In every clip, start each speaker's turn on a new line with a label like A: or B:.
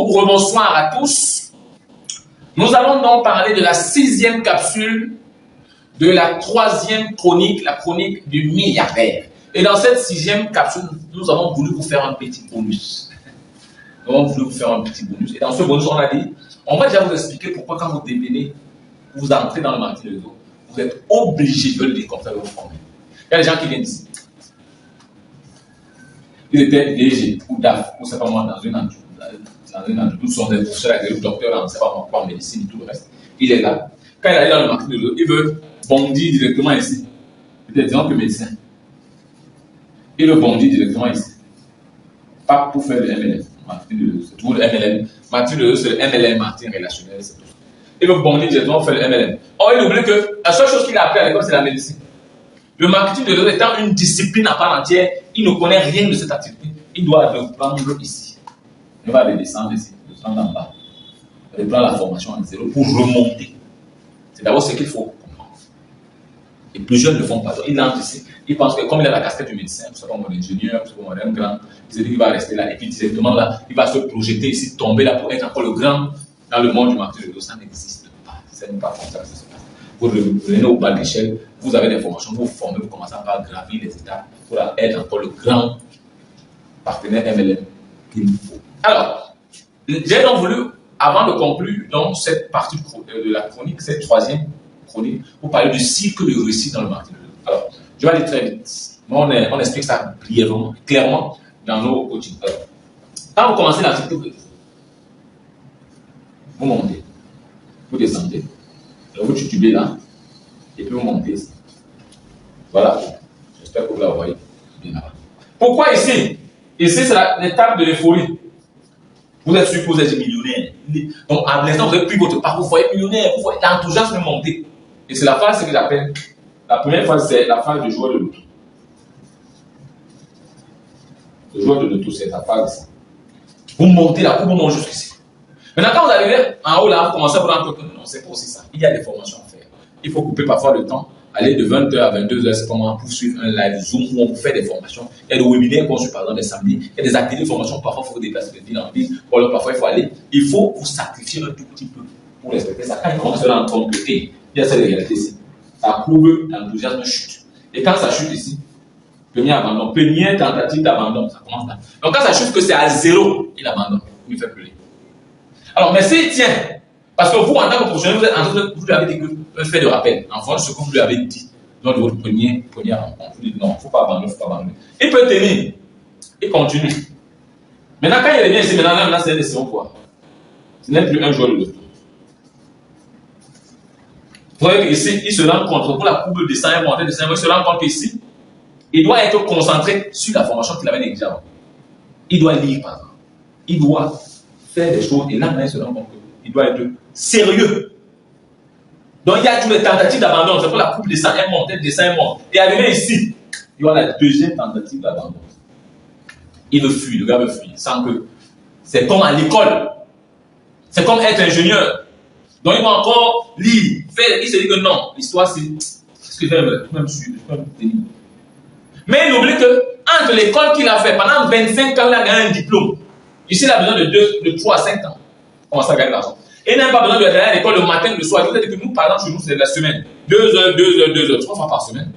A: Rebonsoir à tous. Nous allons donc parler de la 6e capsule de la 3e chronique, la chronique du milliardaire. Et dans cette 6e capsule, nous avons voulu vous faire un petit bonus. Nous avons voulu vous faire un petit bonus. Et dans ce bonus, on a dit, on va déjà vous expliquer pourquoi quand vous devenez, vous entrez dans le marché de réseau, vous êtes obligé de le dire comme ça, de vous former. Il y a des gens qui viennent ici. Ils étaient DG ou DAF, ou c'est pas moi, dans une entreprise. Tous sont des professeurs, des docteurs, on ne sait pas moi, en médecine et tout le reste. Il est là. Quand il arrive dans le marché de réseau, il veut bondir directement ici. Peut-être disons que médecin. Il veut bondir directement ici. Pas pour faire le MLM. C'est toujours le MLM. Martin de réseau, c'est le MLM, marketing relationnel, c'est tout. Il veut bondir directement pour faire le MLM. Or, il oublie que la seule chose qu'il a appris à l'école, c'est la médecine. Le marketing de réseau étant une discipline à part entière, il ne connaît rien de cette activité. Il doit reprendre ici. Il va redescendre ici, descendre en bas. Reprendre la formation en zéro pour remonter. C'est d'abord ce qu'il faut comprendre. Et plusieurs ne le font pas. Il entre ici. Il pense que comme il a la casquette du médecin, c'est comme mon ingénieur, c'est comme un grand, il se dit qu'il va rester là. Et puis directement là, il va se projeter ici, tomber là pour être encore le grand dans le monde du marketing de réseau. Ça n'existe pas. Ce n'est pas comme ça que ça se passe. Vous revenez au bas de l'échelle, vous avez des formations, vous vous formez, vous commencez par gravir les étapes pour être encore le grand partenaire MLM qu'il faut. Alors, j'ai donc voulu, avant de conclure dans cette partie de la chronique, cette 3e chronique, vous parler du cycle de réussite dans le marketing. Alors, je vais aller très vite. On explique ça brièvement, clairement dans nos coachings. Alors, quand vous commencez l'activité, vous montez, vous descendez, vous titubez là, et puis vous montez ici. Voilà. J'espère que vous la voyez bien là. Pourquoi ici? Ici, c'est l'étape de l'euphorie. Vous êtes sûr que vous êtes millionnaire. Donc, à l'instant, vous avez pris votre parcours, vous voyez millionnaire, vous voyez l'enthousiasme monter. Et c'est la phase que j'appelle, la première phase, c'est la phase de joueur de loto. Le joueur de loto, c'est la phase. Vous montez la courbe, vous montez jusqu'ici. Maintenant, quand vous arrivez en haut, là, vous commencez à vous rendre compte que non, c'est pas aussi ça. Il y a des formations à faire. Il faut couper parfois le temps. Aller de 20h à 22h, c'est comment pour suivre un live Zoom où on vous fait des formations. Il y a des webinaires qu'on suit par exemple les samedis. Il y a des ateliers de formation. Parfois, il faut vous déplacer de ville en ville. Ou alors, parfois, il faut aller. Il faut vous sacrifier un tout petit peu pour respecter ça. Quand il commence à rendre compte que, il y a cette réalité ici. La courbe d'enthousiasme chute. Et quand ça chute ici, premier abandon, première tentative d'abandon, ça commence là. Donc, quand ça chute que c'est à 0, il abandonne. Il ne fait plus rien. Alors, mais s'il tient, parce que vous, en tant que professionnel, vous lui avez dit que un fait de rappel, en fonction de ce que vous lui avez dit lors de votre première rencontre. Vous dites non, il ne faut pas abandonner, il ne faut pas abandonner. Il peut tenir, il continue. Maintenant, quand il revient ici, maintenant c'est un décision quoi. Ce n'est plus un joueur de loto. Vous voyez qu'ici, il se rend compte, pour la courbe descend et monter, descend, il se rend compte qu'ici, il doit être concentré sur la formation qu'il avait négligée avant. Il doit lire par exemple. Il doit faire des choses, et là, il se rend compte qu'il doit être sérieux. Donc il y a toutes les tentatives d'abandon, c'est pour la coupe descend, elle monte, elle descend, elle monte. Et arrivé ici, il y a la deuxième tentative d'abandon. Il veut fuir, le gars veut fuir, sans que. C'est comme à l'école. C'est comme être ingénieur. Donc il va encore lire, faire, il se dit que non, l'histoire c'est ce que je vais même suivre, je peux même tenir. Mais il oublie que, entre l'école qu'il a fait, pendant 25 ans, il a gagné un diplôme. Ici, il a besoin de 3 à 5 ans. Comment ça gagner l'argent? Et il n'a pas besoin de aller à l'école le matin, le soir. Je vous ai dit que nous, par exemple, chez nous, c'est la semaine. 2 heures, 2 heures, 2 heures, 3 fois par semaine.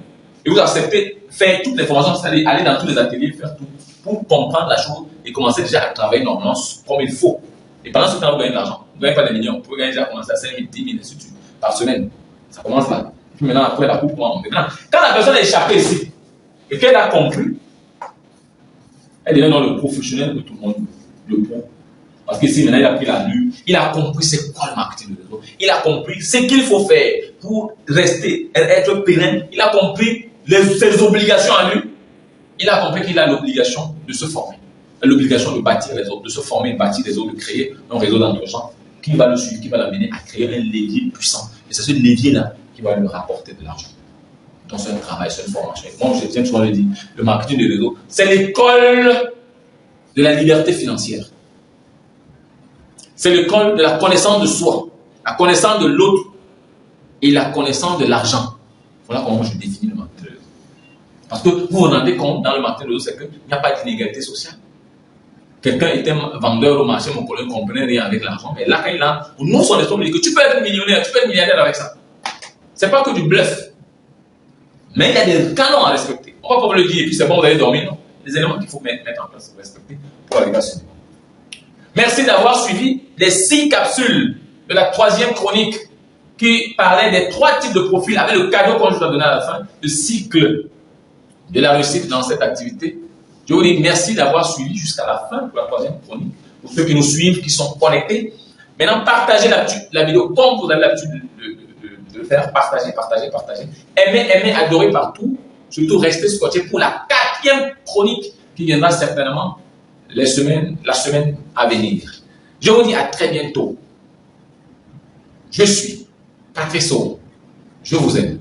A: Et vous acceptez faire toutes les formations, c'est-à-dire aller dans tous les ateliers, faire tout, pour comprendre la chose et commencer déjà à travailler normalement comme il faut. Et pendant ce temps, vous gagnez de l'argent. Vous ne gagnez pas des millions. Vous pouvez gagner déjà commencer à 5 000, 10 000, ainsi de suite, par semaine. Ça commence là. Puis maintenant, après, la coupe commence. Maintenant, quand la personne est échappée ici, et qu'elle a compris, elle devient dans le professionnel que tout le monde le pro. Parce que si maintenant il a pris la lue, il a compris c'est quoi le marketing de réseau. Il a compris ce qu'il faut faire pour rester, être pérenne. Il a compris ses obligations à lui. Il a compris qu'il a l'obligation de se former. L'obligation de bâtir les autres, de se former, de bâtir les autres, de créer un réseau d'encouragement qui va le suivre, qui va l'amener à créer un levier puissant. Et c'est ce levier-là qui va lui rapporter de l'argent. Donc c'est un travail, c'est une formation. Moi, j'aime souvent le dire, le marketing de réseau, c'est l'école de la liberté financière. C'est l'école de la connaissance de soi, la connaissance de l'autre et la connaissance de l'argent. Voilà comment je définis le marketing de réseau. Parce que vous vous rendez compte dans le marketing de réseau, c'est qu'il n'y a pas d'inégalité sociale. Quelqu'un était vendeur au marché, mon collègue ne comprenait rien avec l'argent. Mais là, quand il a, nous, son esprit, on dit que tu peux être millionnaire, tu peux être milliardaire avec ça. C'est pas que du bluff. Mais il y a des canons à respecter. On va pas vous le dire et puis c'est bon, vous allez dormir. Non. Les éléments qu'il faut mettre en place pour respecter pour arriver à ce niveau. Merci d'avoir suivi les 6 capsules de la 3e chronique qui parlait des 3 types de profils avec le cadeau qu'on vous a donné à la fin, le cycle de la réussite dans cette activité. Je vous dis merci d'avoir suivi jusqu'à la fin de la 3e chronique. Pour ceux qui nous suivent, qui sont connectés. Maintenant, partagez la vidéo comme vous avez l'habitude de le faire. Partagez. Aimez, adorez partout. Surtout, restez scotchés pour la 4e chronique qui viendra certainement la semaine à venir. Je vous dis à très bientôt. Je suis Patrice Sow. Je vous aime.